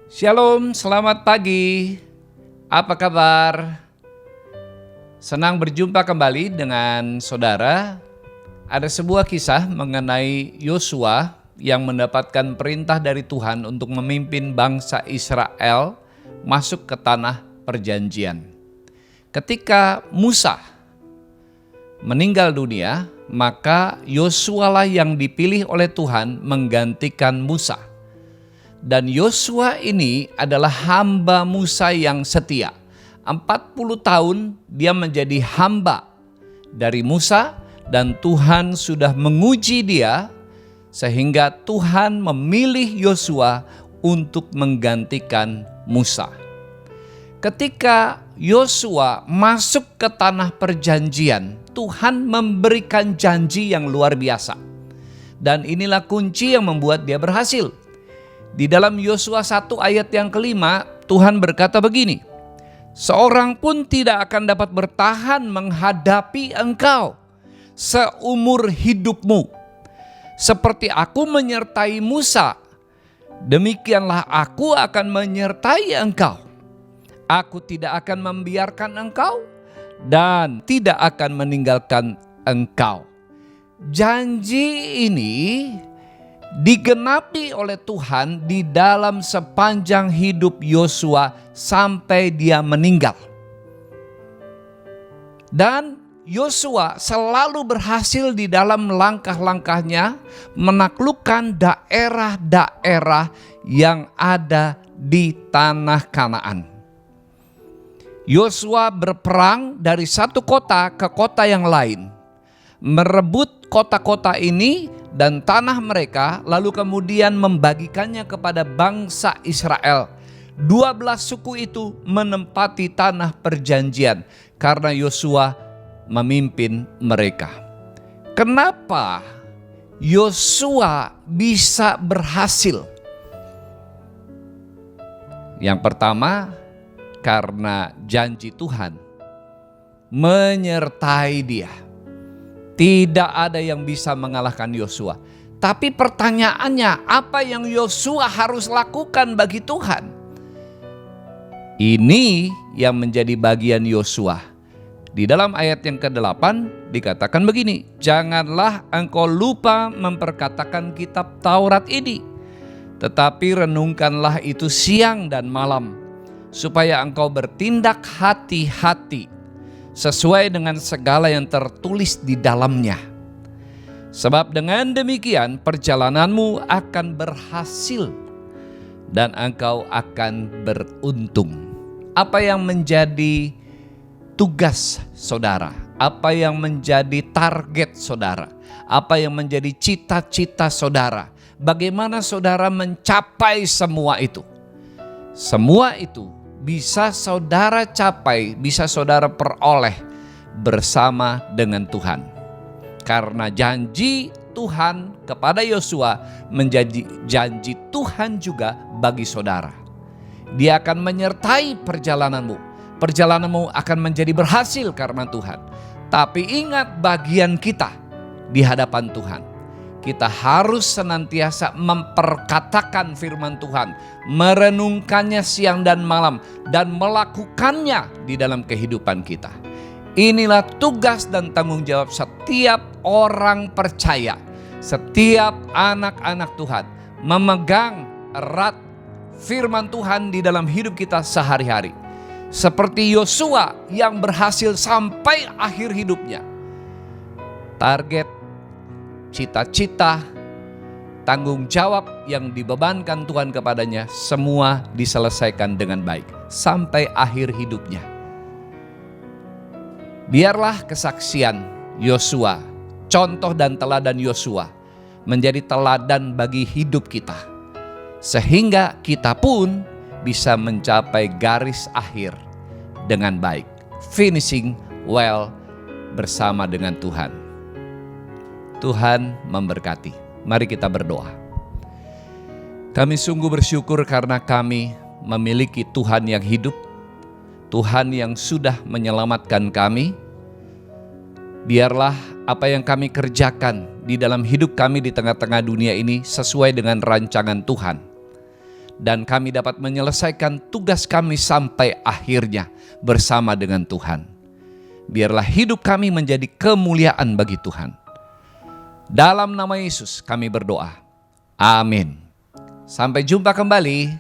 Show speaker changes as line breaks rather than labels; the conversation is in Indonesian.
Shalom, selamat pagi. Apa kabar? Senang berjumpa kembali dengan saudara. Ada sebuah kisah mengenai Yosua yang mendapatkan perintah dari Tuhan untuk memimpin bangsa Israel masuk ke tanah perjanjian. Ketika Musa meninggal dunia, maka Yosua lah yang dipilih oleh Tuhan menggantikan Musa. Dan Yosua ini adalah hamba Musa yang setia. 40 tahun dia menjadi hamba dari Musa dan Tuhan sudah menguji dia sehingga Tuhan memilih Yosua untuk menggantikan Musa. Ketika Yosua masuk ke tanah perjanjian, Tuhan memberikan janji yang luar biasa. Dan inilah kunci yang membuat dia berhasil. Di dalam Yosua 1 ayat yang kelima, Tuhan berkata begini, "Seorang pun tidak akan dapat bertahan menghadapi engkau seumur hidupmu. Seperti aku menyertai Musa, demikianlah aku akan menyertai engkau. Aku tidak akan membiarkan engkau dan tidak akan meninggalkan engkau." Janji ini digenapi oleh Tuhan di dalam sepanjang hidup Yosua sampai dia meninggal. Dan Yosua selalu berhasil di dalam langkah-langkahnya menaklukkan daerah-daerah yang ada di tanah Kanaan. Yosua berperang dari satu kota ke kota yang lain, merebut kota-kota ini dan tanah mereka, lalu kemudian membagikannya kepada bangsa Israel. 12 suku itu menempati tanah perjanjian karena Yosua memimpin mereka. Kenapa Yosua bisa berhasil? Yang pertama, karena janji Tuhan menyertai dia. Tidak ada yang bisa mengalahkan Yosua. Tapi pertanyaannya, apa yang Yosua harus lakukan bagi Tuhan? Ini yang menjadi bagian Yosua. Di dalam ayat yang ke-8 dikatakan begini, "Janganlah engkau lupa memperkatakan kitab Taurat ini, tetapi renungkanlah itu siang dan malam, supaya engkau bertindak hati-hati sesuai dengan segala yang tertulis di dalamnya. Sebab dengan demikian perjalananmu akan berhasil dan engkau akan beruntung." Apa yang menjadi tugas saudara? Apa yang menjadi target saudara? Apa yang menjadi cita-cita saudara? Bagaimana saudara mencapai semua itu? Semua itu bisa saudara capai, bisa saudara peroleh bersama dengan Tuhan. Karena janji Tuhan kepada Yosua menjadi janji Tuhan juga bagi saudara. Dia akan menyertai perjalananmu. Perjalananmu akan menjadi berhasil karena Tuhan. Tapi ingat bagian kita di hadapan Tuhan. Kita harus senantiasa memperkatakan firman Tuhan, merenungkannya siang dan malam, dan melakukannya di dalam kehidupan kita. Inilah tugas dan tanggung jawab setiap orang percaya, setiap anak-anak Tuhan, memegang erat firman Tuhan di dalam hidup kita sehari-hari. Seperti Yosua yang berhasil sampai akhir hidupnya. Target, cita-cita, tanggung jawab yang dibebankan Tuhan kepadanya semua diselesaikan dengan baik sampai akhir hidupnya. Biarlah kesaksian Yosua, contoh dan teladan Yosua menjadi teladan bagi hidup kita, sehingga kita pun bisa mencapai garis akhir dengan baik, finishing well bersama dengan Tuhan. Tuhan memberkati. Mari kita berdoa. Kami sungguh bersyukur karena kami memiliki Tuhan yang hidup, Tuhan yang sudah menyelamatkan kami. Biarlah apa yang kami kerjakan di dalam hidup kami di tengah-tengah dunia ini sesuai dengan rancangan Tuhan. dan kami dapat menyelesaikan tugas kami sampai akhirnya bersama dengan Tuhan. Biarlah hidup kami menjadi kemuliaan bagi Tuhan. Dalam nama Yesus kami berdoa. Amin. Sampai jumpa kembali.